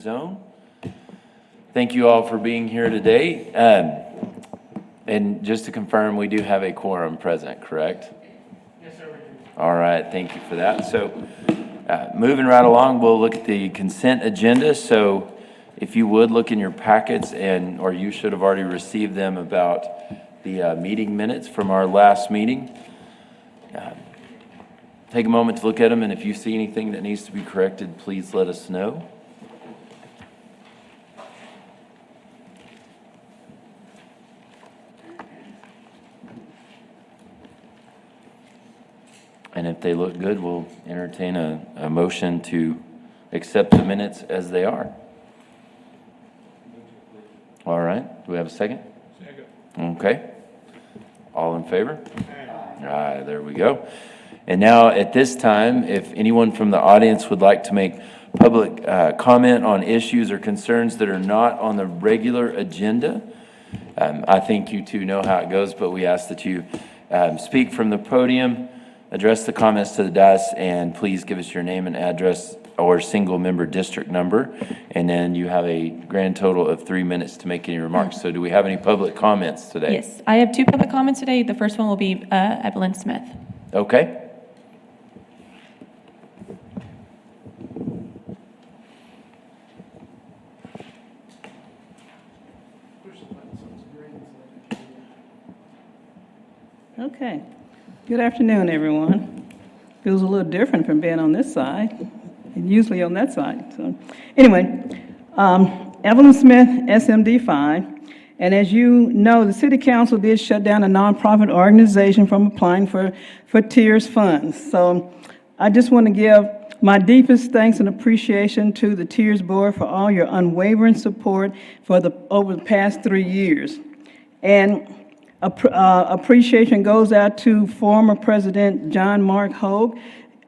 Zone. Thank you all for being here today. And just to confirm, we do have a quorum present, correct? Yes, sir. All right, thank you for that. So moving right along, we'll look at the consent agenda. So if you would look in your packets, or you should have already received them, about the meeting minutes from our last meeting. Take a moment to look at them, and if you see anything that needs to be corrected, please let us know. And if they look good, we'll entertain a motion to accept the minutes as they are. All right, do we have a second? Second. Okay. All in favor? Aye, there we go. And now at this time, if anyone from the audience would like to make public comment on issues or concerns that are not on the regular agenda, I think you two know how it goes, but we ask that you speak from the podium, address the comments to the dais, and please give us your name and address or single member district number. And then you have a grand total of 3 minutes to make any remarks. So do we have any public comments today? Yes, I have two public comments today. The first one will be Evelyn Smith. Okay. Okay. Good afternoon, everyone. Feels a little different from being on this side and usually on that side. So, anyway, Evelyn Smith, SMD 5. And as you know, the City Council did shut down a nonprofit organization from applying for TIRZ funds. So I just want to give my deepest thanks and appreciation to the TIRZ Board for all your unwavering support for over the past 3 years. And appreciation goes out to former President John Mark Hogue.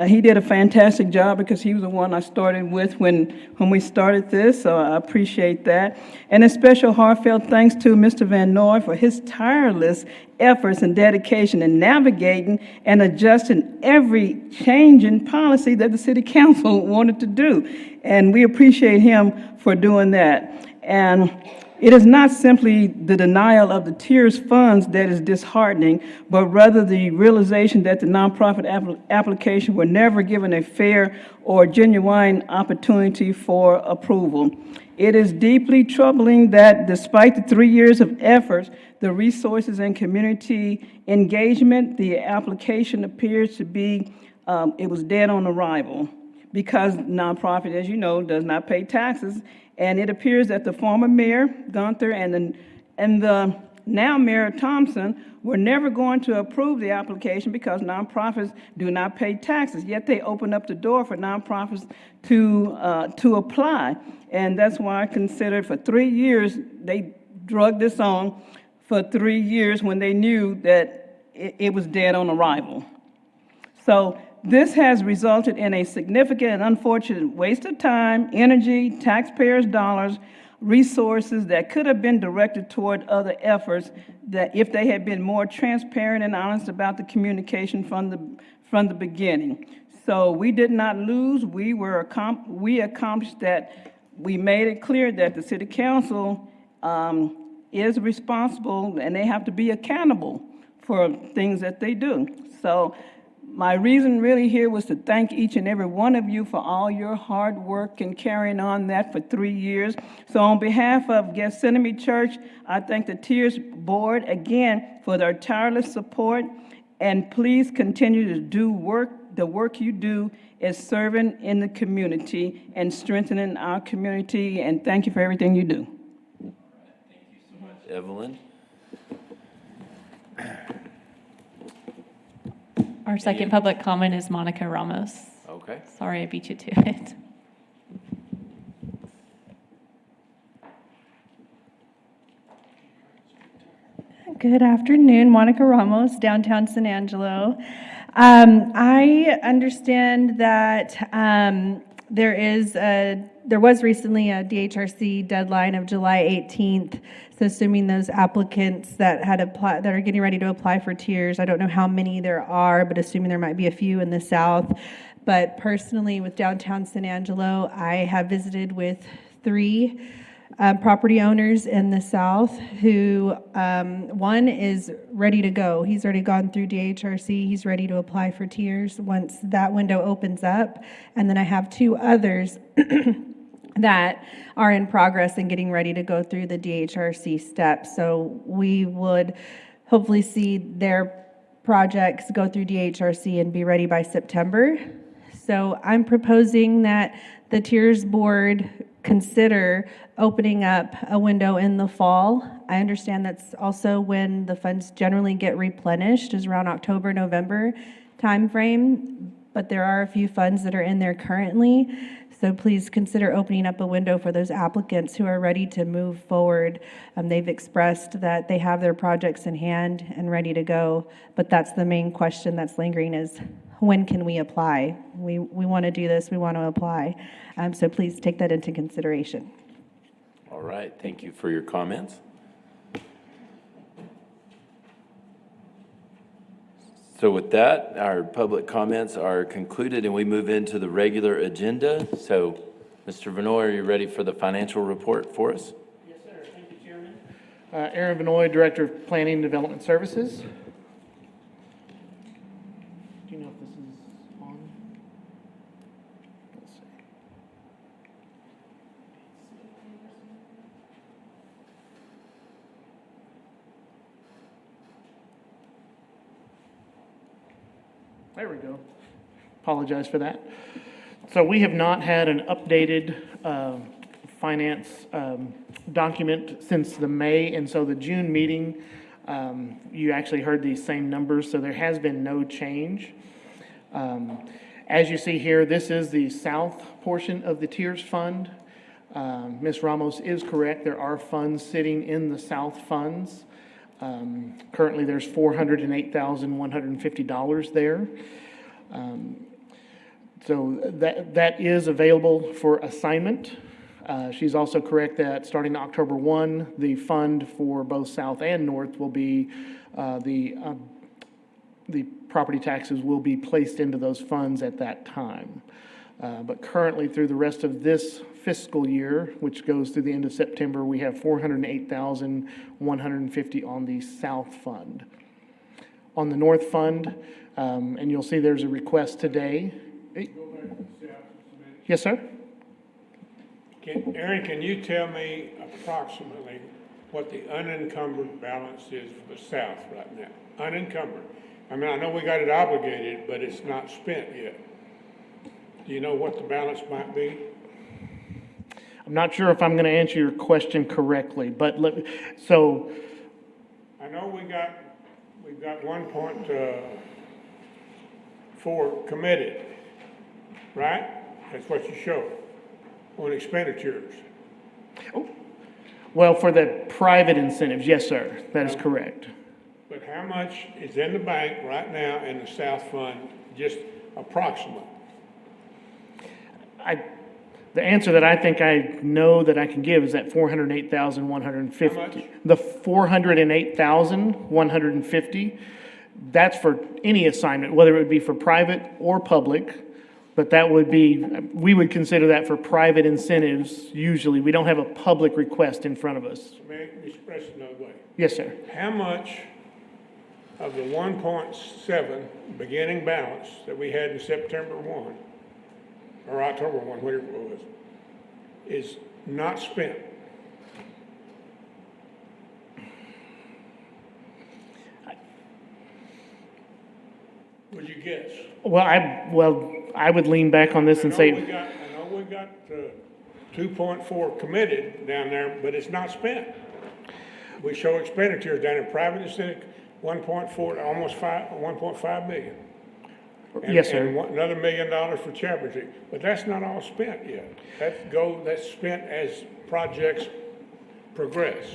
He did a fantastic job because he was the one I started with when we started this, so I appreciate that. And a special heartfelt thanks to Mr. Van Noy for his tireless efforts and dedication in navigating and adjusting every change in policy that the City Council wanted to do. And we appreciate him for doing that. And it is not simply the denial of the TIRZ funds that is disheartening, but rather the realization that the nonprofit application were never given a fair or genuine opportunity for approval. It is deeply troubling that despite the 3 years of efforts, the resources and community engagement, the application appears to be, it was dead on arrival, because nonprofit, as you know, does not pay taxes. And it appears that the former mayor, Gunther, and the now Mayor Thompson were never going to approve the application because nonprofits do not pay taxes. Yet they open up the door for nonprofits to apply. And that's why I considered for 3 years, they drugged this on for 3 years when they knew that it was dead on arrival. So this has resulted in a significant and unfortunate waste of time, energy, taxpayers' dollars, resources that could have been directed toward other efforts that if they had been more transparent and honest about the communication from the beginning. So we did not lose. We accomplished that. We made it clear that the City Council is responsible and they have to be accountable for things that they do. So my reason really here was to thank each and every one of you for all your hard work and carrying on that for 3 years. So on behalf of Gethsemane Church, I thank the TIRZ Board again for their tireless support. And please continue to do the work you do is serving in the community and strengthening our community. And thank you for everything you do. All right, thank you so much, Evelyn. Our second public comment is Monica Ramos. Okay. Sorry I beat you to it. Good afternoon, Monica Ramos, downtown San Angelo. I understand that there was recently a DHRC deadline of July 18th. So assuming those applicants that had applied, that are getting ready to apply for TIRZ, I don't know how many there are, but assuming there might be a few in the south. But personally, with downtown San Angelo, I have visited with three property owners in the south who, one is ready to go. He's already gone through DHRC. He's ready to apply for TIRZ once that window opens up. And then I have two others that are in progress and getting ready to go through the DHRC steps. So we would hopefully see their projects go through DHRC and be ready by September. So I'm proposing that the TIRZ Board consider opening up a window in the fall. I understand that's also when the funds generally get replenished, is around October, November timeframe, but there are a few funds that are in there currently. So please consider opening up a window for those applicants who are ready to move forward. They've expressed that they have their projects in hand and ready to go, but that's the main question that's lingering is, when can we apply? We want to do this, we want to apply. So please take that into consideration. All right, thank you for your comments. So with that, our public comments are concluded and we move into the regular agenda. So, Mr. Vanoy, are you ready for the financial report for us? Yes, sir. Thank you, Chairman. Aaron Vanoy, Director of Planning and Development Services. Do you know if this is on? Let's see. There we go. Apologize for that. So we have not had an updated finance document since the May, and so the June meeting, you actually heard these same numbers, so there has been no change. As you see here, this is the south portion of the TIRZ fund. Ms. Ramos is correct. There are funds sitting in the south funds. Currently, there's $408,150 there. So that is available for assignment. She's also correct that starting October 1, the fund for both south and north will be, the property taxes will be placed into those funds at that time. But currently, through the rest of this fiscal year, which goes through the end of September, we have $408,150 on the south fund. On the north fund, and you'll see there's a request today. Yes, sir? Aaron, can you tell me approximately what the unencumbered balance is for the south right now? Unencumbered. I mean, I know we got it obligated, but it's not spent yet. Do you know what the balance might be? I'm not sure if I'm going to answer your question correctly, but so. I know we've got 1.4 committed, right? That's what you showed on expenditures. Well, for the private incentives, yes, sir, that is correct. But how much is in the bank right now in the south fund, just approximate? The answer that I think I know that I can give is that $408,150. How much? The $408,150, that's for any assignment, whether it would be for private or public, but that would be, we would consider that for private incentives usually. We don't have a public request in front of us. May I express it another way? Yes, sir. How much of the 1.7 beginning balance that we had in September 1, or October 1, whatever it was, is not spent? Would you guess? Well, I would lean back on this and say, I know we got 2.4 committed down there, but it's not spent. We show expenditures down in private incentive, 1.4, almost 1.5 million. yes, sir. And another $1 million for charity, but that's not all spent yet. That's spent as projects progress.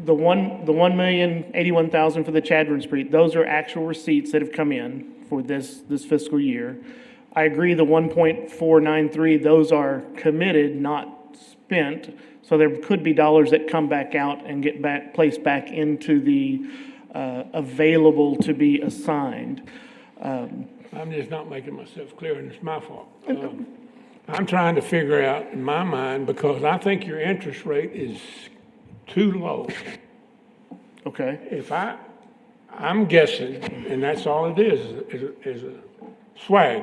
The $1,081,000 for the Chadron Street, those are actual receipts that have come in for this fiscal year. I agree, the 1.493, those are committed, not spent. So there could be dollars that come back out and get placed back into the available to be assigned. I'm just not making myself clear, and it's my fault. I'm trying to figure out in my mind, because I think your interest rate is too low. Okay, I'm guessing, and that's all it is a swag,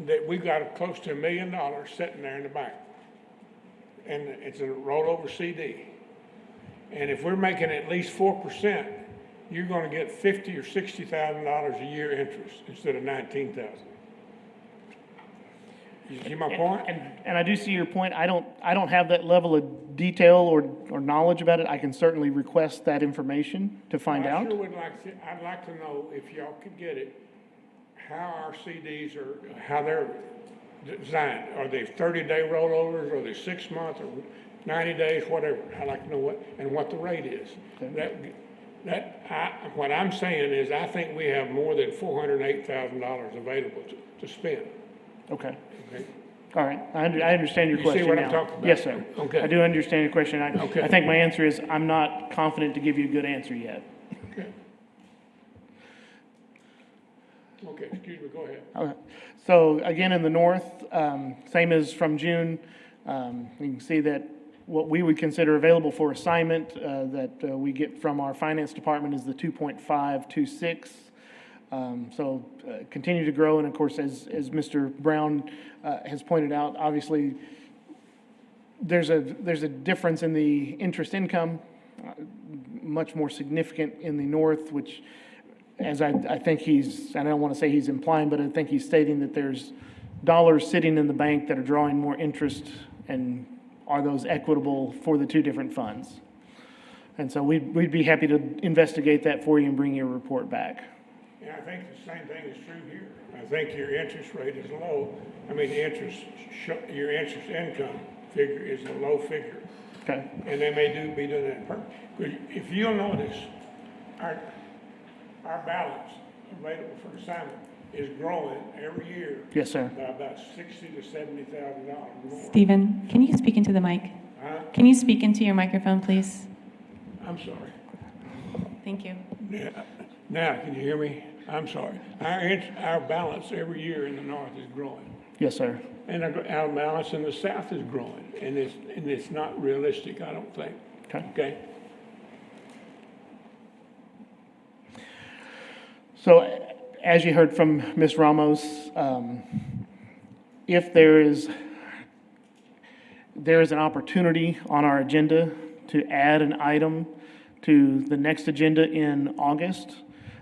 that we got close to $1 million sitting there in the bank. And it's a rollover CD. And if we're making at least 4%, you're gonna get $50,000 or $60,000 a year interest instead of $19,000. You see my point? and I do see your point. I don't have that level of detail or knowledge about it. I can certainly request that information to find I out. sure would like to, I'd like to know, if y'all could get it, how our CDs are, how they're designed. Are they 30-day rollovers, or are they 6 months, or 90 days, whatever? I'd like to know what the rate is. What I'm saying is, I think we have more than $408,000 available to spend. Okay, Okay? all right. I understand your You see question what now. I'm talking about? Yes, sir. Okay. I do understand your question. Okay. I think my answer is, I'm not confident to give you a good answer yet. Okay, excuse me, go ahead. Okay. So again, in the north, same as from June, you can see that what we would consider available for assignment that we get from our finance department is the 2.526. So continue to grow, and of course, as Mr. Brown has pointed out, obviously, there's a difference in the interest income, much more significant in the north, which, as I think he's, I don't want to say he's implying, but I think he's stating that there's dollars sitting in the bank that are drawing more interest, and are those equitable for the two different funds? And so we'd be happy to investigate that for you and bring you a report back. Yeah, I think the same thing is true here. I think your interest rate is low. I mean, your interest income figure is a low figure. Okay, And they may be doing that on purpose. 'Cause if you'll notice, our balance available for assignment is growing every year yes, sir. by about $60,000 to $70,000 more. Stephen, can you speak into the mic? Huh? Can you speak into your microphone, please? I'm sorry. Thank you. Yeah. Now, can you hear me? I'm sorry. Our balance every year in the north is growing. Yes, sir. And our balance in the south is growing, and it's not realistic, I don't think. Okay. Okay? So, as you heard from Ms. Ramos, if there is an opportunity on our agenda to add an item to the next agenda in August,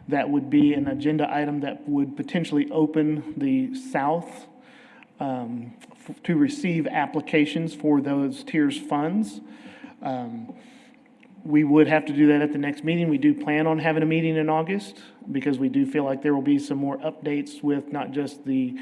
that would be an agenda item that would potentially open the south to receive applications for those TIRZ funds. We would have to do that at the next meeting. We do plan on having a meeting in August, because we do feel like there will be some more updates with not just the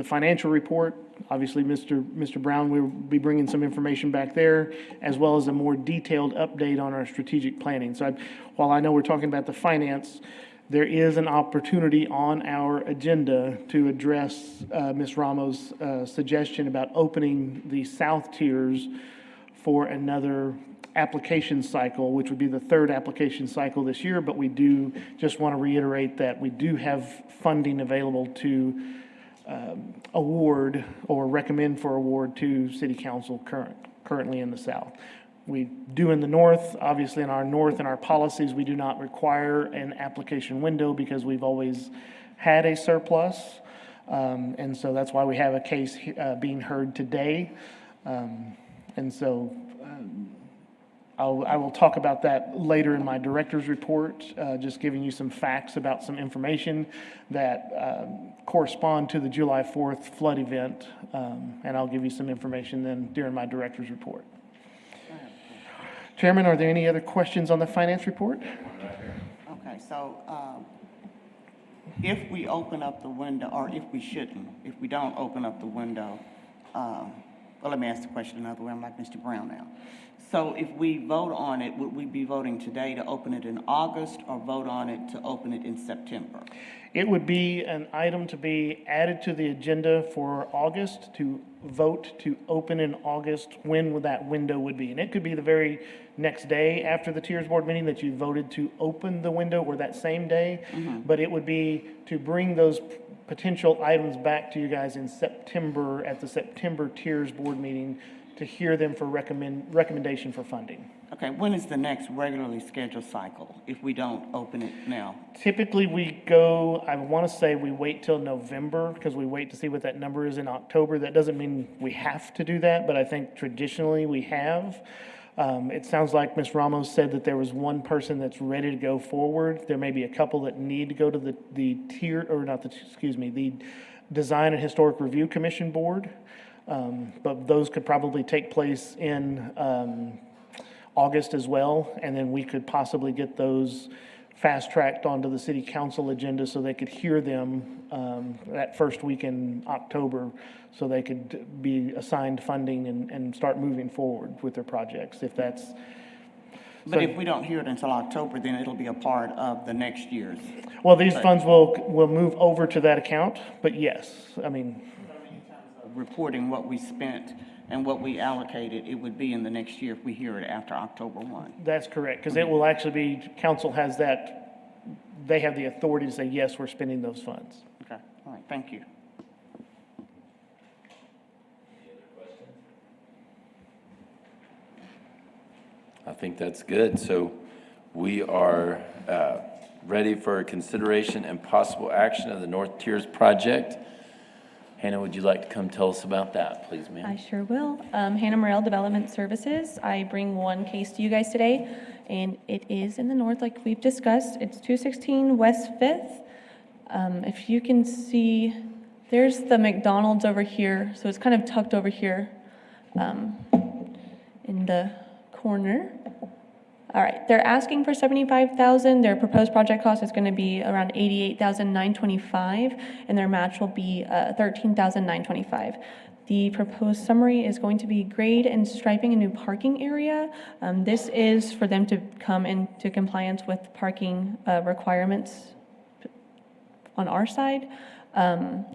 financial report. Obviously, Mr. Brown will be bringing some information back there, as well as a more detailed update on our strategic planning. So while I know we're talking about the finance, there is an opportunity on our agenda to address Ms. Ramos' suggestion about opening the South Tiers for another application cycle, which would be the third application cycle this year. But we do just want to reiterate that we do have funding available to award or recommend for award to City Council currently in the South. We do in the North. Obviously, in our North and our policies, we do not require an application window, because we've always had a surplus. And so that's why we have a case being heard today. And so I will talk about that later in my director's report, just giving you some facts about some information that correspond to the July 4th flood event. And I'll give you some information then during my director's report. Chairman, are there any other questions on the finance report? Okay, so if we open up the window, or if we shouldn't, if we don't open up the window, well, let me ask the question another way. I'm like Mr. Brown now. So if we vote on it, would we be voting today to open it in August, or vote on it to open it in September? It would be an item to be added to the agenda for August, to vote to open in August, when that window would be. And it could be the very next day after the TIRZ Board meeting that you voted to open the window, or that same day. But it would be to bring those potential items back to you guys in September, at the September TIRZ Board meeting, to hear them for recommendation for funding. Okay, when is the next regularly scheduled cycle if we don't open it now? Typically, we go, I want to say we wait till November, because we wait to see what that number is in October. That doesn't mean we have to do that, but I think traditionally we have. It sounds like Ms. Ramos said that there was one person that's ready to go forward. There may be a couple that need to go to the Design and Historic Review Commission Board. But those could probably take place in August as well, and then we could possibly get those fast-tracked onto the city council agenda so they could hear them that first week in October, so they could be assigned funding and start moving forward with their projects, if that's... But if we don't hear it until October, then it'll be a part of the next year's. Well, these funds will move over to that account, but yes, I mean... Reporting what we spent and what we allocated, it would be in the next year if we hear it after October 1. That's correct, because it will actually be, council has that, they have the authority to say, yes, we're spending those funds. Okay, all right, thank you. I think that's good. So we are ready for consideration and possible action of the North Tiers project. Hannah, would you like to come tell us about that, please, ma'am? I sure will. Hannah Morrell, Development Services. I bring one case to you guys today, and it is in the north, like we've discussed. It's 216 West 5th. If you can see, there's the McDonald's over here, so it's kind of tucked over here in the corner. All right, they're asking for $75,000. Their proposed project cost is going to be around $88,925, and their match will be $13,925. The proposed summary is going to be grade and striping a new parking area. This is for them to come into compliance with parking requirements on our side.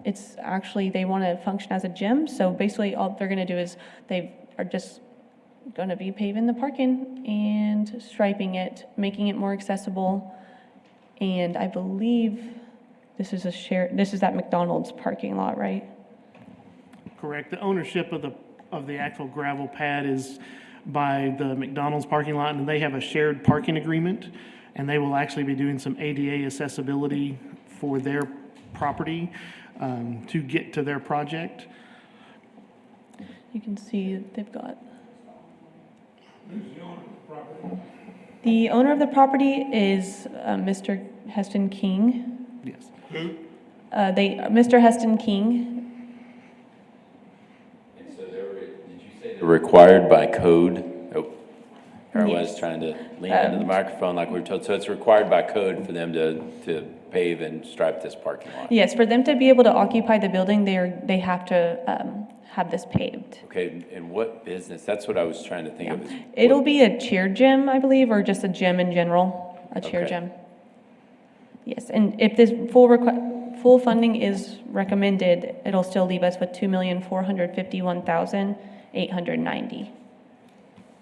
It's actually, they want to function as a gym, so basically all they're going to do is they are just going to be paving the parking and striping it, making it more accessible. And I believe this is that McDonald's parking lot, right? Correct. The ownership of the actual gravel pad is by the McDonald's parking lot, and they have a shared parking agreement, and they will actually be doing some ADA accessibility for their property to get to their project. You can see they've got... Who's the owner of the property? The owner of the property is Mr. Heston King. Yes. Who? Mr. Heston King. And so did you say they're required by code? Oh, I was trying to lean into the microphone like we were told. So it's required by code for them to pave and stripe this parking lot? Yes, for them to be able to occupy the building, they have to have this paved. Okay, and what business? That's what I was trying to think of. It'll be a cheer gym, I believe, or just a gym in general, a cheer Okay. gym. Yes, and if this full funding is recommended, it'll still leave us with $2,451,890.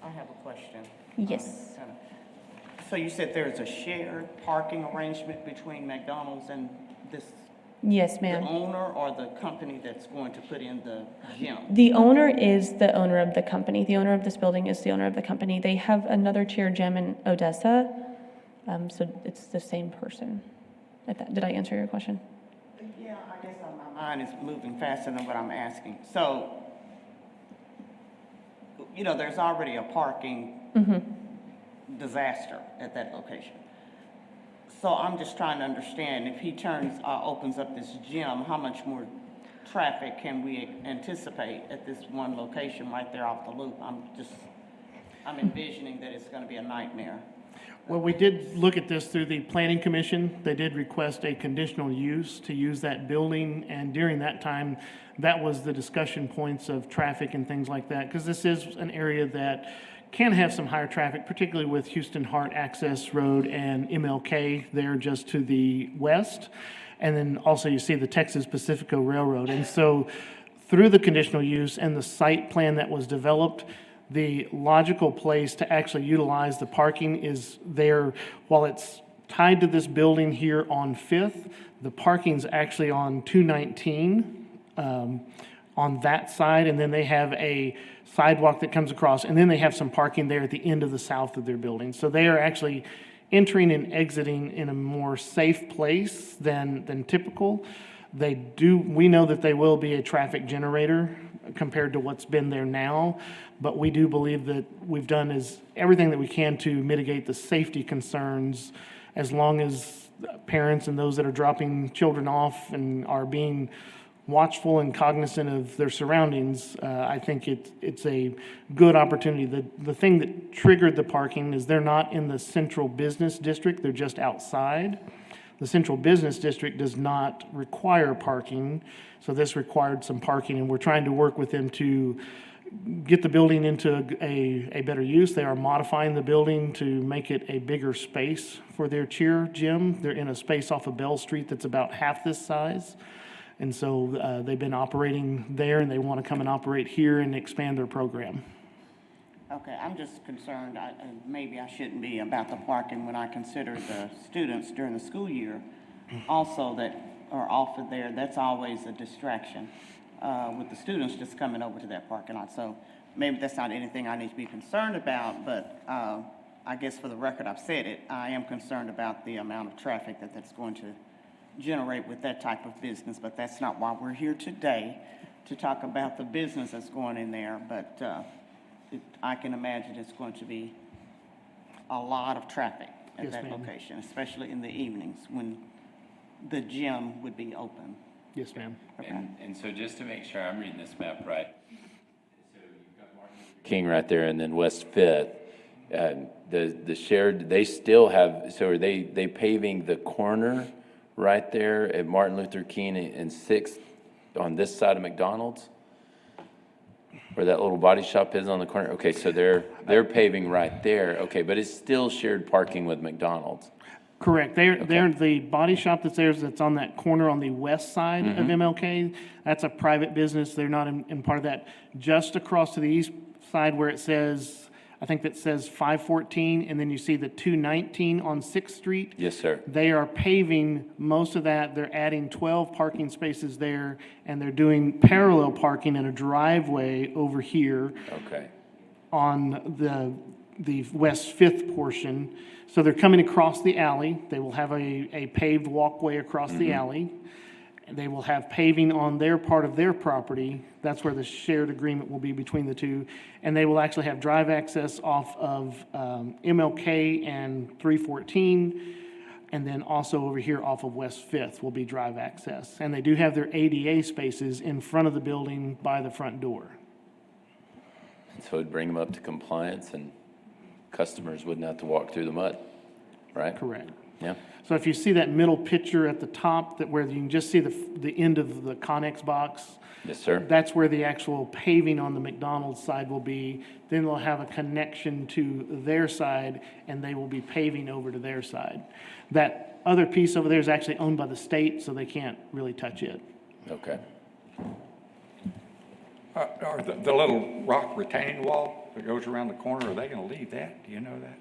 I have a question. Yes. So you said there's a shared parking arrangement between McDonald's and this, Yes, the ma'am. owner or the company that's going to put in the gym? The owner is the owner of the company. The owner of this building is the owner of the company. They have another cheer gym in Odessa, so it's the same person. Did I answer your question? Yeah, I guess my mind is moving faster than what I'm asking. So, there's already a parking disaster at that location. So I'm just trying to understand, if he opens up this gym, how much more traffic can we anticipate at this one location right there off the loop? I'm envisioning that it's going to be a nightmare. Well, we did look at this through the planning commission. They did request a conditional use to use that building, and during that time, that was the discussion points of traffic and things like that, because this is an area that can have some higher traffic, particularly with Houston Hart Access Road and MLK there just to the west. And then also you see the Texas Pacifico Railroad. And so through the conditional use and the site plan that was developed, the logical place to actually utilize the parking is there. While it's tied to this building here on Fifth. The parking's actually on 219, on that side, and then they have a sidewalk that comes across, and then they have some parking there at the end of the south of their building. So they are actually entering and exiting in a more safe place than typical. We know that they will be a traffic generator compared to what's been there now, but we do believe that we've done everything that we can to mitigate the safety concerns, as long as parents and those that are dropping children off and are being watchful and cognizant of their surroundings. I think it's a good opportunity. The thing that triggered the parking is they're not in the central business district, they're just outside. The central business district does not require parking, so this required some parking, and we're trying to work with them to get the building into a better use. They are modifying the building to make it a bigger space for their cheer gym. They're in a space off of Bell Street that's about half this size. And so they've been operating there, and they want to come and operate here and expand their program. Okay, I'm just concerned, maybe I shouldn't be, about the parking when I consider the students during the school year also that are off of there. That's always a distraction with the students just coming over to that parking lot. So maybe that's not anything I need to be concerned about, but I guess for the record, I've said it. I am concerned about the amount of traffic that's going to generate with that type of business, but that's not why we're here today, to talk about the business that's going in there. But I can imagine it's going to be a lot of traffic at Yes, that ma'am. location, especially in the evenings when the gym would be open. Yes, ma'am. And so just to make sure I'm reading this map right, so you've got Martin Luther King right there, and then West Fifth. The shared, they still have, so are they paving the corner right there at Martin Luther King and 6th on this side of McDonald's? Where that little body shop is on the corner? Okay, so they're paving right there. Okay, but it's still shared parking with McDonald's. Correct. They're the body shop that's on that corner on the west side of MLK. That's a private business. They're not in part of that. Just across to the east side where it says, I think that says 514, and then you see the 219 on 6th Street. Yes, sir. They are paving most of that. They're adding 12 parking spaces there, and they're doing parallel parking in a driveway over here Okay. on the West Fifth portion. So they're coming across the alley. They will have a paved walkway across the alley. They will have paving on their part of their property. That's where the shared agreement will be between the two. And they will actually have drive access off of MLK and 314. And then also over here off of West Fifth will be drive access. And they do have their ADA spaces in front of the building by the front door. So it'd bring them up to compliance, and customers wouldn't have to walk through the mud, right? Correct. Yeah. So if you see that middle picture at the top, where you can just see the end of the Connex box, Yes, sir. that's where the actual paving on the McDonald's side will be. Then they'll have a connection to their side, and they will be paving over to their side. That other piece over there is actually owned by the state, so they can't really touch it. Okay. Or the little rock retaining wall that goes around the corner, are they gonna leave that? Do you know that?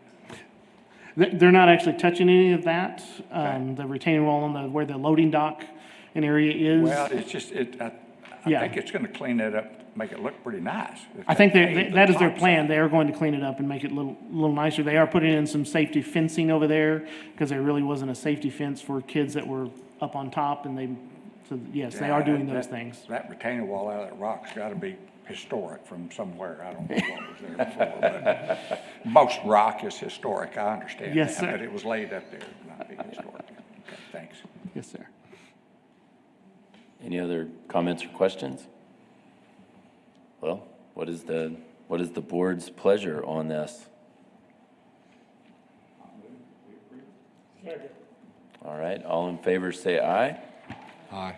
They're not actually touching any of that. The retaining wall on where the loading dock and area is. Well, it's just, I Yeah. think it's gonna clean that up, make it look pretty nice. I think Pave the that is their top plan. side. They are going to clean it up and make it a little nicer. They are putting in some safety fencing over there because there really wasn't a safety fence for kids that were up on top, and so yes, they are doing those things. That retaining wall out of that rock's gotta be historic from somewhere. I don't know what was there before, but most rock is historic, I understand Yes, that. sir. But it was laid up there, not being historic. Okay, thanks. Yes, sir. Any other comments or questions? Well, what is the board's pleasure on this? All right, all in favor say aye. Aye.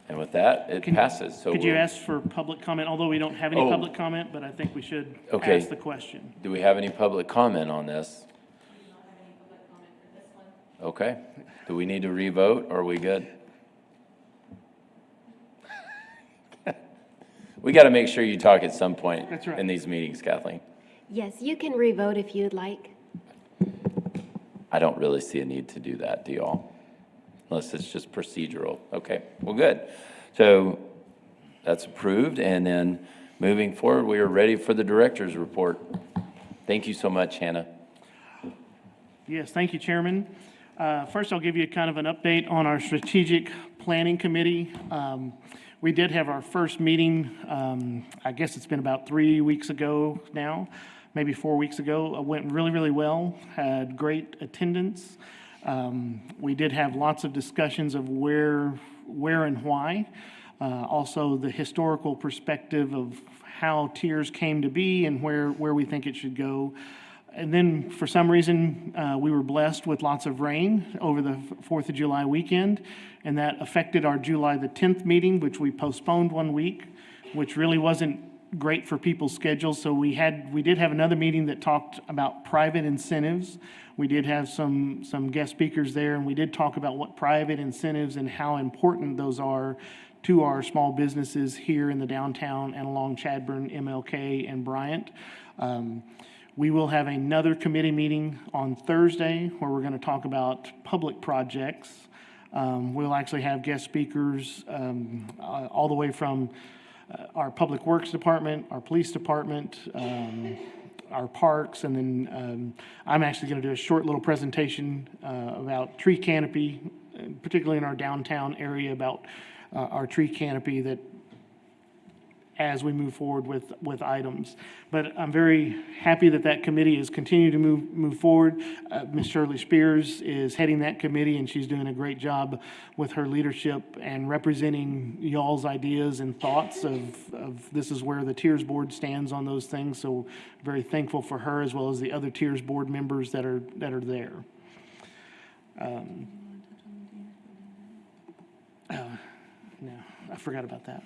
And with that, it passes. So Could you we'll- ask for public comment, although we don't have any Oh. public comment, but I think we should Okay. ask the question. Do we have any public comment on this? Okay. Do we need to revote, or are we good? We got to make sure you talk at some point That's right. in these meetings, Kathleen. Yes, you can revote if you'd like. I don't really see a need to do that, do y'all? Unless it's just procedural. Okay, well, good. So that's approved, and then moving forward, we are ready for the director's report. Thank you so much, Hannah. Yes, thank you, Chairman. First, I'll give you kind of an update on our strategic planning committee. We did have our first meeting, I guess it's been about 3 weeks ago now, maybe 4 weeks ago. It went really, really well, had great attendance. We did have lots of discussions of where and why. Also, the historical perspective of how TIRZ came to be and where we think it should go. And then, for some reason, we were blessed with lots of rain over the 4th of July weekend, and that affected our July the 10th meeting, which we postponed 1 week, which really wasn't great for people's schedules. So we did have another meeting that talked about private incentives. We did have some guest speakers there, and we did talk about what private incentives and how important those are to our small businesses here in the downtown and along Chadburn, MLK, and Bryant. We will have another committee meeting on Thursday where we're going to talk about public projects. We'll actually have guest speakers all the way from our Public Works Department, our Police Department, our parks, and then I'm actually going to do a short little presentation about tree canopy, particularly in our downtown area, about our tree canopy that as we move forward with items. But I'm very happy that committee is continuing to move forward. Ms. Shirley Spears is heading that committee, and she's doing a great job with her leadership and representing y'all's ideas and thoughts of this is where the TIRZ Board stands on those things. So very thankful for her as well as the other TIRZ Board members that are there. No, I forgot about that.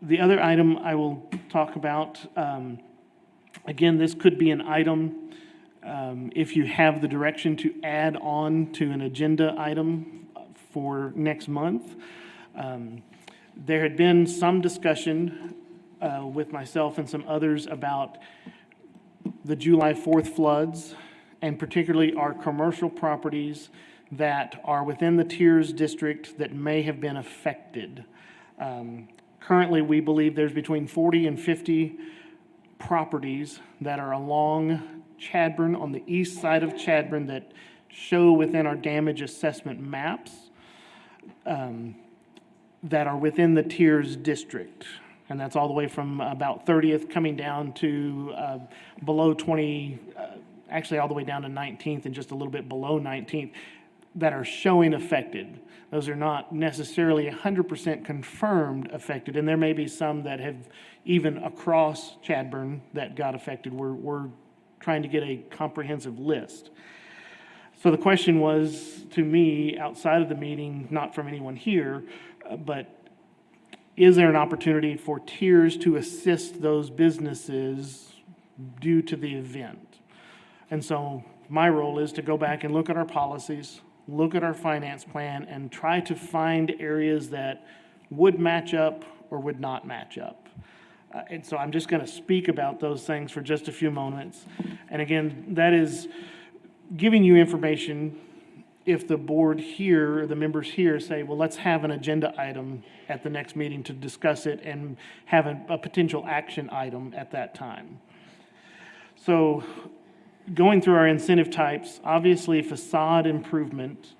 The other item I will talk about, again, this could be an item if you have the direction to add on to an agenda item for next month. There had been some discussion with myself and some others about the July 4th floods, and particularly our commercial properties that are within the TIRZ district that may have been affected. Currently, we believe there's between 40 and 50 properties that are along Chadburn, on the east side of Chadburn, that show within our damage assessment maps that are within the TIRZ district. And that's all the way from about 30th coming down to below 20, actually all the way down to 19th and just a little bit below 19th that are showing affected. Those are not necessarily 100% confirmed affected, and there may be some that have even across Chadburn that got affected. We're trying to get a comprehensive list. So the question was to me outside of the meeting, not from anyone here, but is there an opportunity for TIRZ to assist those businesses due to the event? And so my role is to go back and look at our policies, look at our finance plan, and try to find areas that would match up or would not match up. And so I'm just going to speak about those things for just a few moments. And again, that is giving you information if the board here, the members here say, well, let's have an agenda item at the next meeting to discuss it and have a potential action item at that time. So going through our incentive types, obviously facade improvement,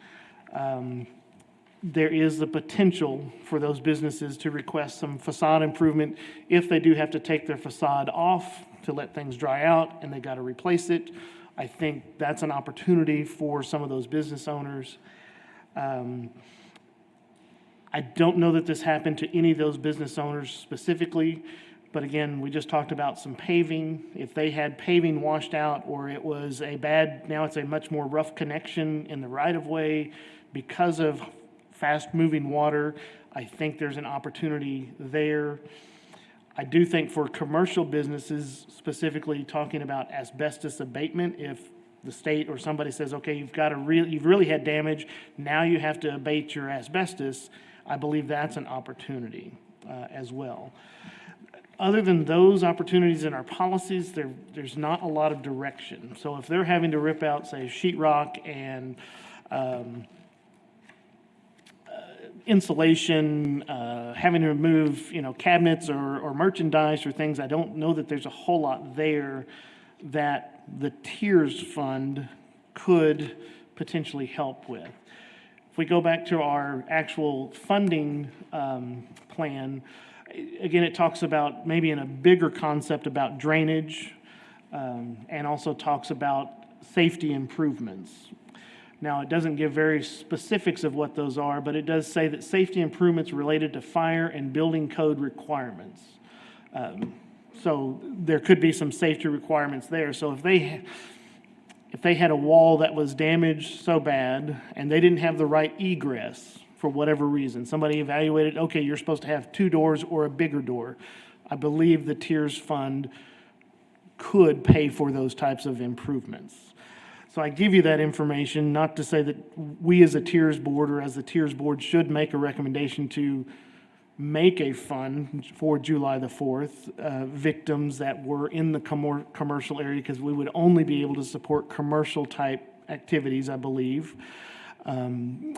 there is the potential for those businesses to request some facade improvement if they do have to take their facade off to let things dry out and they got to replace it. I think that's an opportunity for some of those business owners. I don't know that this happened to any of those business owners specifically, but again, we just talked about some paving. If they had paving washed out or it was now it's a much more rough connection in the right-of-way because of fast-moving water, I think there's an opportunity there. I do think for commercial businesses, specifically talking about asbestos abatement, if the state or somebody says, okay, you've really had damage, now you have to abate your asbestos, I believe that's an opportunity as well. other than those opportunities in our policies, there's not a lot of direction. So if they're having to rip out, say, sheetrock and insulation, having to remove, cabinets or merchandise or things, I don't know that there's a whole lot there that the TIRZ fund could potentially help with. If we go back to our actual funding plan, again, it talks about maybe in a bigger concept about drainage, and also talks about safety improvements. Now, it doesn't give very specifics of what those are, but it does say that safety improvements related to fire and building code requirements. So there could be some safety requirements there. So if they had a wall that was damaged so bad and they didn't have the right egress for whatever reason, somebody evaluated, okay, you're supposed to have 2 doors or a bigger door, I believe the TIRZ fund could pay for those types of improvements. So I give you that information, not to say that we as a TIRZ board or as the TIRZ board should make a recommendation to make a fund for July the 4th, victims that were in the commercial area, because we would only be able to support commercial type activities, I believe,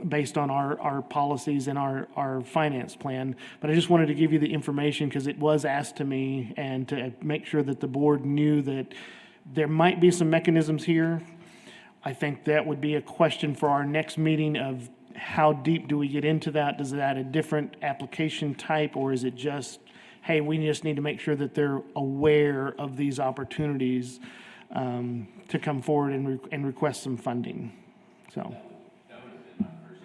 based on our policies and our finance plan. But I just wanted to give you the information because it was asked to me, and to make sure that the board knew that there might be some mechanisms here. I think that would be a question for our next meeting of how deep do we get into that? Does it add a different application type, or is it just, hey, we just need to make sure that they're aware of these opportunities to come forward and request some funding? So.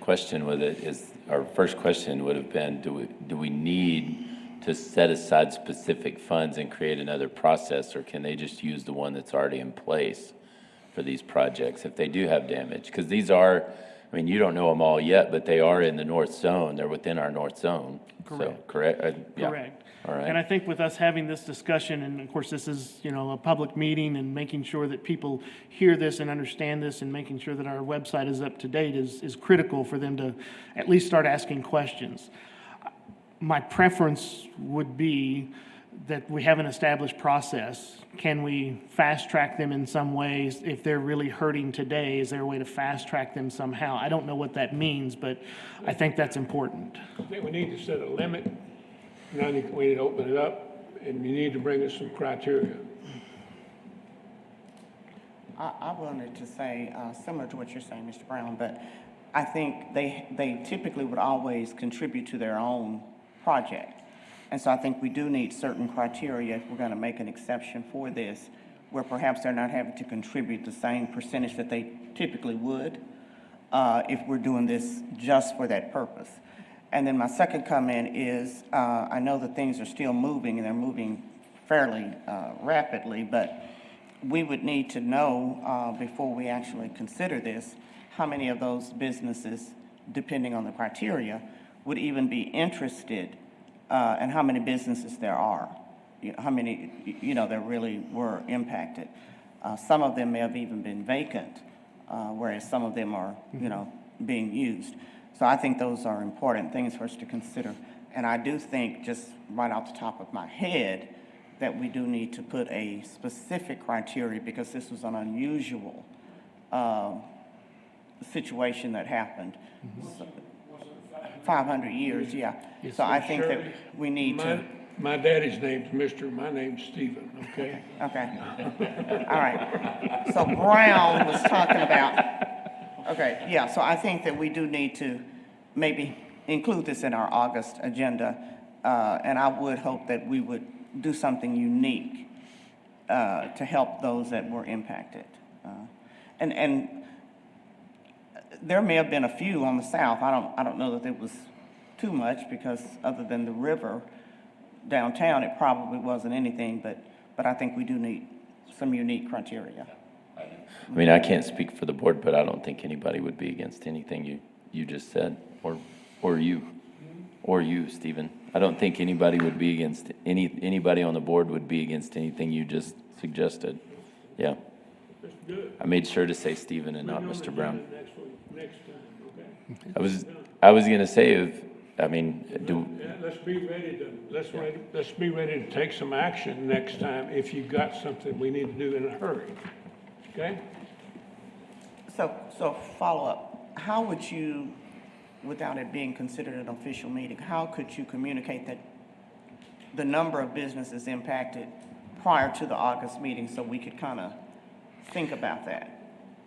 Question with it is, our first question would have been, do we need to set aside specific funds and create another process, or can they just use the one that's already in place for these projects if they do have damage? Because these are, I mean, you don't know them all yet, but they are in the north zone. They're within our north zone. Correct. So, correct? Yeah. Correct. All right. And I think with us having this discussion, and of course this is, a public meeting, and making sure that people hear this and understand this, and making sure that our website is up to date is critical for them to at least start asking questions. My preference would be that we have an established process. Can we fast track them in some ways? If they're really hurting today, is there a way to fast track them somehow? I don't know what that means, but I think that's important. I think we need to set a limit, and I think we need to open it up, and you need to bring us some criteria. I wanted to say, similar to what you're saying, Mr. Brown, but I think they typically would always contribute to their own project. And so I think we do need certain criteria if we're going to make an exception for this, where perhaps they're not having to contribute the same percentage that they typically would if we're doing this just for that purpose. And then my second comment is, I know that things are still moving, and they're moving fairly rapidly, but we would need to know before we actually consider this, how many of those businesses, depending on the criteria, would even be interested, and how many businesses there are, how many, that really were impacted. Some of them may have even been vacant, whereas some of them are, being used. So I think those are important things for us to consider. And I do think, just right off the top of my head, that we do need to put a specific criteria, because this was an unusual situation that happened. So, 500 years, yeah. Yes, so I sir. think that we need to. My daddy's name's Mr., my name's Stephen, okay? Okay. All right. So Brown was talking about, okay, yeah, so I think that we do need to maybe include this in our August agenda, and I would hope that we would do something unique to help those that were impacted. And there may have been a few on the south. I don't know that it was too much, because other than the river downtown, it probably wasn't anything, but I think we do need some unique criteria. I mean, I can't speak for the board, but I don't think anybody would be against anything you just said, or you, Stephen. I don't think anybody would be against anybody on the board would be against anything you just suggested. Yeah. That's good. I made sure to say Stephen and not Bring on Mr. the Brown. agenda next time, okay? I was gonna say, I mean, Yeah, let's be ready to, let's be ready to take some action next time if you've got something we need to do in a hurry, okay? So follow up, how would you, without it being considered an official meeting, how could you communicate that the number of businesses impacted prior to the August meeting so we could kind of think about that?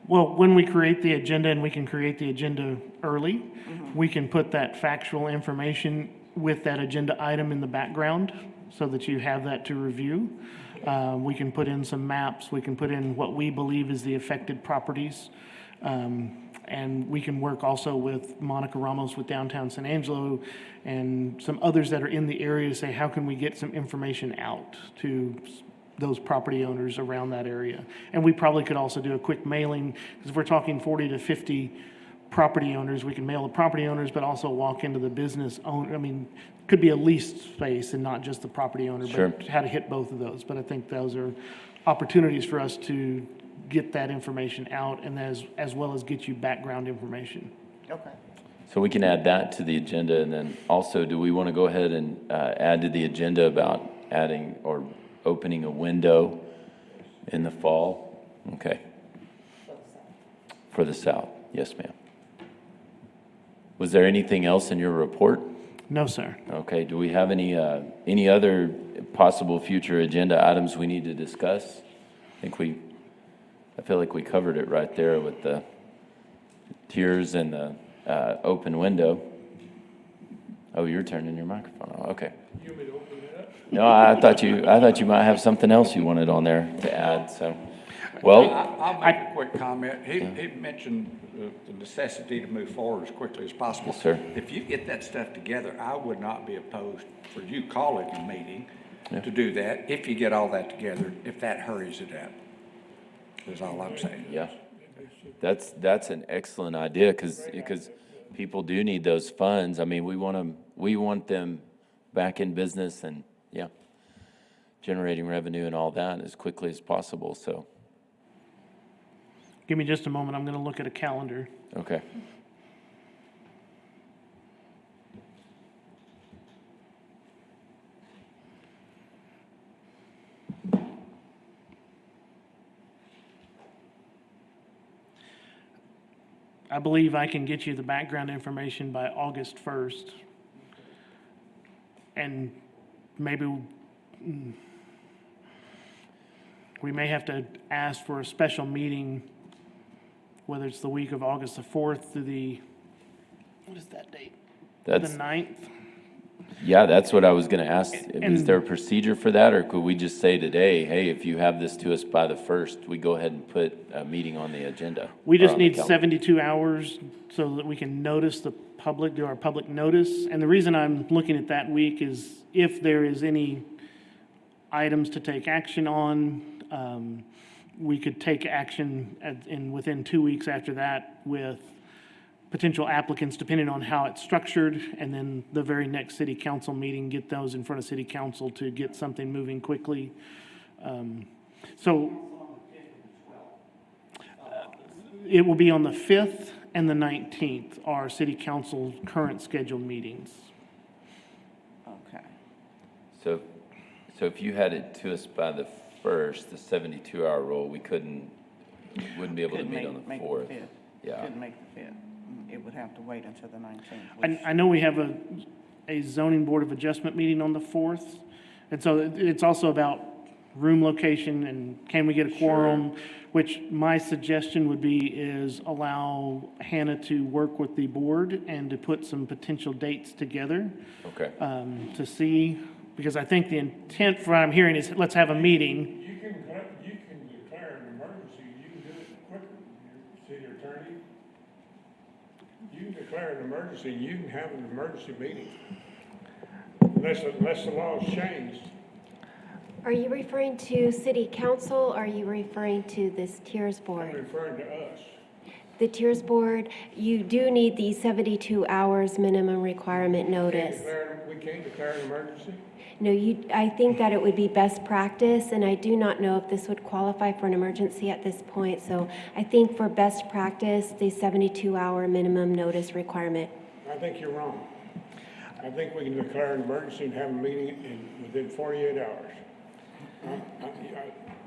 Well, when we create the agenda, and we can create the agenda early, we can put that factual information with that agenda item in the background so that you have that to review. We can put in some maps, we can put in what we believe is the affected properties. And we can work also with Monica Ramos with downtown San Angelo and some others that are in the area to say, how can we get some information out to those property owners around that area? And we probably could also do a quick mailing, because if we're talking 40 to 50 property owners, we can mail the property owners, but also walk into the business owner. I mean, could be a leased space and not just the property owner, Sure. but how to hit both of those. But I think those are opportunities for us to get that information out, and as well as get you background information. Okay. so we can add that to the agenda, and then also, do we want to go ahead and add to the agenda about adding or opening a window in the fall? Okay. For the south, yes, ma'am. Was there anything else in your report? No, sir. Okay, do we have any other possible future agenda items we need to discuss? I feel like we covered it right there with the TIRZ and the open window. Oh, you're turning your microphone on, okay. You want me to open it up? No, I thought you might have something else you wanted on there to add, so. Well, I'll make a quick comment. He mentioned the necessity to move forward as quickly as possible. Yes, sir. If you get that stuff together, I would not be opposed for you calling a meeting to do that, if you get all that together, if that hurries it up, is all I'm saying. yeah, that's an excellent idea, because people do need those funds. I mean, we want them back in business and, yeah, generating revenue and all that as quickly as possible, so, Give me just a moment, I'm going to look at a calendar. okay. I believe I can get you the background information by August 1st. And maybe we may have to ask for a special meeting, whether it's the week of August the 4th through the, what is that date? The That's, 9th? yeah, that's what I was gonna ask. Is And- there a procedure for that, or could we just say today, hey, if you have this to us by the 1st, we go ahead and put a meeting on the agenda? We or just on the need calendar? 72 hours so that we can notice the public, do our public notice. And the reason I'm looking at that week is if there is any items to take action on, we could take action within 2 weeks after that with potential applicants, depending on how it's structured, and then the very next city council meeting, get those in front of city council to get something moving quickly. It will be on the 5th and the 19th, are city council's current scheduled meetings. Okay. So if you had it to us by the 1st, the 72-hour rule, we wouldn't be able to Couldn't meet on the make 4th. 5th. Yeah. Couldn't make the 5th. It would have to wait until the 19th. I know we have a zoning board of adjustment meeting on the 4th, and so it's also about room location and can we get a quorum, which my suggestion would be is allow Hannah to work with the board and to put some potential dates together Okay, to see, because I think the intent for what I'm hearing is, let's have a meeting. You can declare an emergency, you can do it quicker, city attorney. You can declare an emergency, you can have an emergency meeting. Unless the law's changed. Are you referring to city council, or are you referring to this TIRZ I'm board? referring to us. The TIRZ board, you do need the 72 hours minimum requirement notice. We can't declare an emergency? No, I think that it would be best practice, and I do not know if this would qualify for an emergency at this point. So I think for best practice, the 72-hour minimum notice requirement. I think you're wrong. I think we can declare an emergency and have a meeting within 48 hours.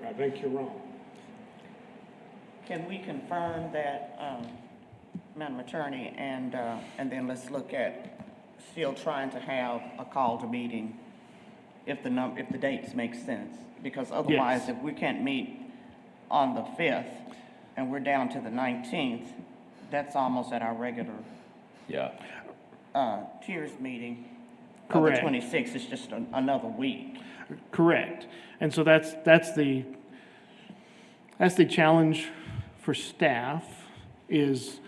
I think you're wrong. Can we confirm that, Madam Attorney, and then let's look at still trying to have a call to meeting if the dates make sense? Because otherwise, Yes. if we can't meet on the 5th and we're down to the 19th, that's almost at our regular Yeah. TIRZ meeting. Correct. The 26th is just another week. Correct. And so that's the challenge for staff is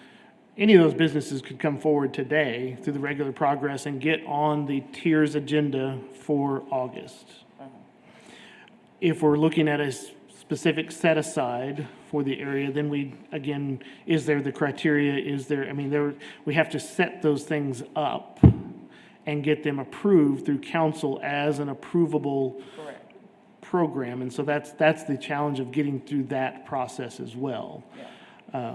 any of those businesses could come forward today through the regular progress and get on the TIRZ agenda for August. If we're looking at a specific set aside for the area, then we, again, is there the criteria? Is there, I mean, we have to set those things up and get them approved through council as an approvable Correct. program. And so that's the challenge of getting through that process as well. Yeah.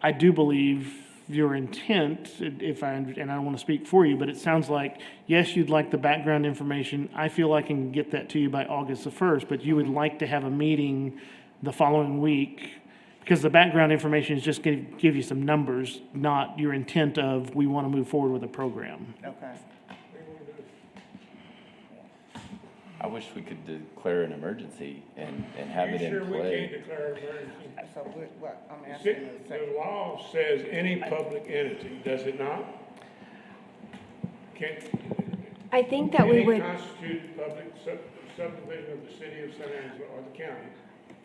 I do believe your intent, and I don't want to speak for you, but it sounds like, yes, you'd like the background information. I feel I can get that to you by August the 1st, but you would like to have a meeting the following week because the background information is just going to give you some numbers, not your intent of we want to move forward with a program. Okay. I wish we could declare an emergency and have it in You sure we play. can't declare an emergency? So what, I'm asking the second. The law says any public entity, does it not? Can I think that we any would, constituted public subdivision of the city of San Angelo or the county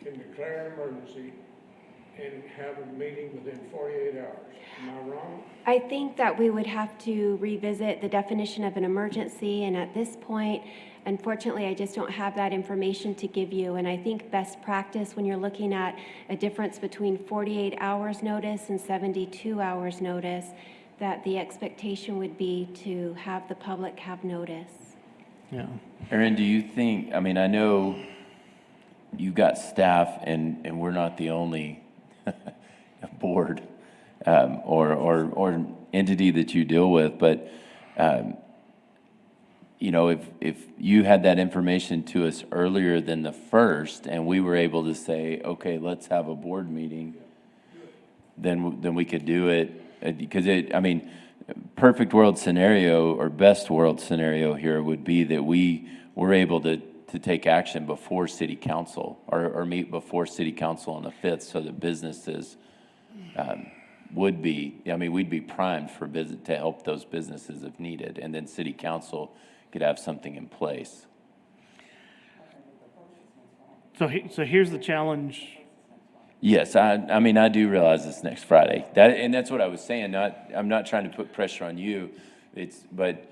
can declare an emergency and have a meeting within 48 hours. Am I wrong? I think that we would have to revisit the definition of an emergency, and at this point, unfortunately, I just don't have that information to give you. And I think best practice when you're looking at a difference between 48 hours notice and 72 hours notice, that the expectation would be to have the public have notice. Yeah. Aaron, do you think, I mean, I know you've got staff and we're not the only board or entity that you deal with, but you know, if you had that information to us earlier than the 1st and we were able to say, okay, let's have a board meeting, then we could do it. Because I mean, perfect world scenario or best world scenario here would be that we were able to take action before city council or meet before city council on the 5th so that businesses would be, I mean, we'd be primed for to help those businesses if needed. And then city council could have something in place. So here's the challenge. Yes, I mean, I do realize it's next Friday. And that's what I was saying. I'm not trying to put pressure on you. But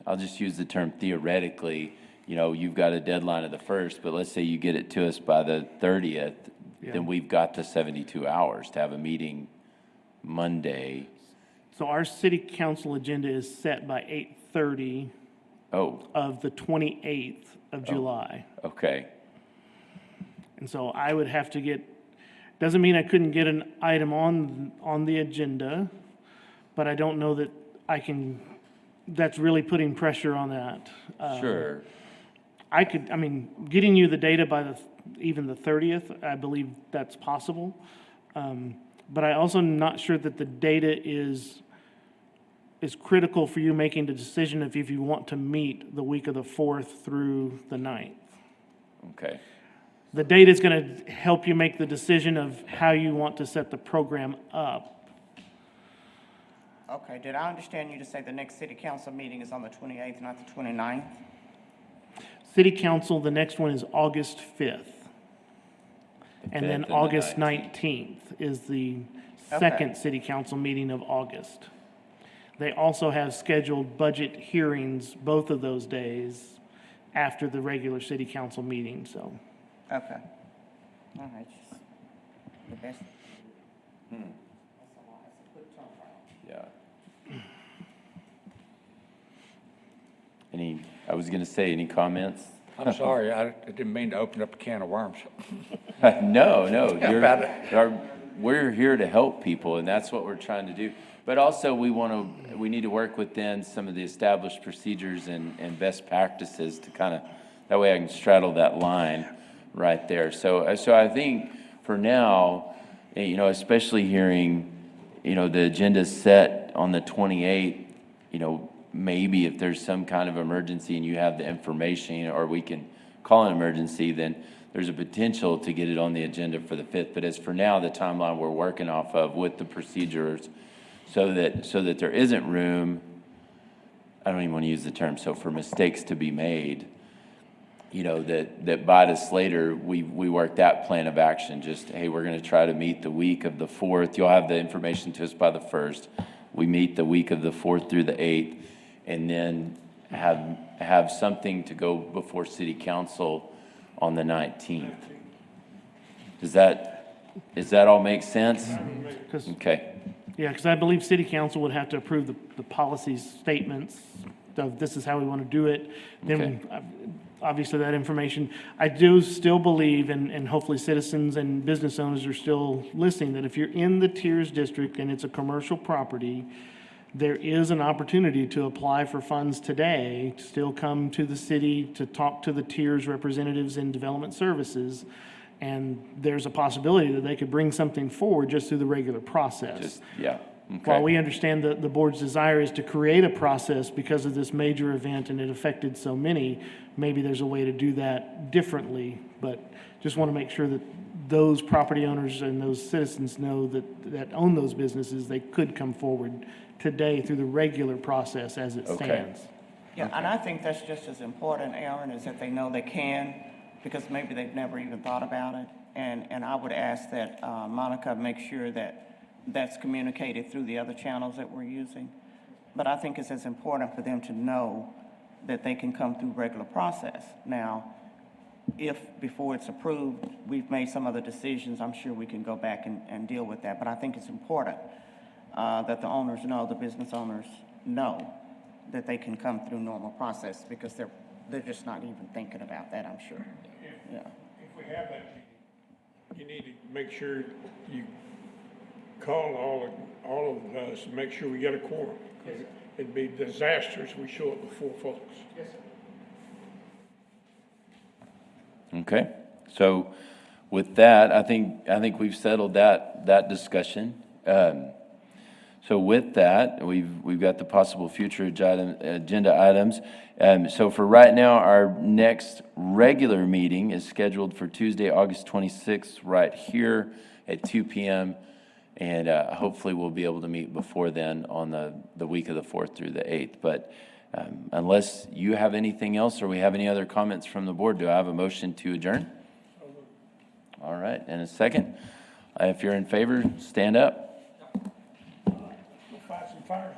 I'll just use the term theoretically. You know, you've got a deadline of the 1st, but let's say you get it to us by the 30th, then we've got the 72 hours to have a meeting Monday. So our city council agenda is set by 8:30 of the 28th of July. Okay. And so I would have to get, doesn't mean I couldn't get an item on the agenda, but I don't know that I can, that's really putting pressure on that. Sure. I mean, getting you the data by even the 30th, I believe that's possible. But I also am not sure that the data is critical for you making the decision if you want to meet the week of the 4th through the 9th. Okay. The data is going to help you make the decision of how you want to set the program up. Okay, did I understand you to say the next city council meeting is on the 28th, not the 29th? City council, the next one is August 5th. And 5th then and the August 19th. 19th is the Okay. second city council meeting of August. They also have scheduled budget hearings both of those days after the regular city council meeting, so. Okay. All right. The best. Yeah. I was going to say, any comments? I'm sorry, I didn't mean to open up a can of worms. No, About it. we're here to help people, and that's what we're trying to do. But also, we need to work within some of the established procedures and best practices to kind of, that way I can straddle that line right there. So I think for now, especially hearing, the agenda's set on the 28th, maybe if there's some kind of emergency and you have the information, or we can call an emergency, then there's a potential to get it on the agenda for the 5th. But as for now, the timeline we're working off of with the procedures, so that there isn't room, I don't even want to use the term, so for mistakes to be made, that bite us later, we work that plan of action. Just, hey, we're going to try to meet the week of the 4th. You'll have the information to us by the 1st. We meet the week of the 4th through the 8th, and then have something to go before city council on the 19th. Does that all make sense? Okay. Yeah, because I believe city council would have to approve the policy statements of this is how we want to do it. Then, obviously, that information, I do still believe, and hopefully citizens and business owners are still listening, that if you're in the TIRZ district and it's a commercial property, there is an opportunity to apply for funds today, to still come to the city, to talk to the TIRZ representatives in development services, and there's a possibility that they could bring something forward just through the regular process. While we understand that the board's desire is to create a process because of this major event and it affected so many, maybe there's a way to do that differently, but just want to make sure that those property owners and those citizens know that own those businesses, they could come forward today through the regular process as it stands. Yeah, and I think that's just as important, Aaron, is that they know they can, because maybe they've never even thought about it. And I would ask that Monica make sure that that's communicated through the other channels that we're using. But I think it's as important for them to know that they can come through regular process. Now, if before it's approved, we've made some other decisions, I'm sure we can go back and deal with that. But I think it's important that the owners know, the business owners know that they can come through normal process, because they're just not even thinking about that, I'm sure. Yeah. If we have that meeting, you need to make sure you call all of us and make sure we get a quorum. It'd be disastrous if we show up before folks. Yes, sir. Okay. So with that, I think we've settled that discussion. So with that, we've got the possible future agenda items. So for right now, our next regular meeting is scheduled for Tuesday, August 26th, right here at 2 p.m. And hopefully we'll be able to meet before then on the week of the 4th through the 8th. But unless you have anything else or we have any other comments from the board, do I have a motion to adjourn? All right, and a second. If you're in favor, stand up. Fight some fire.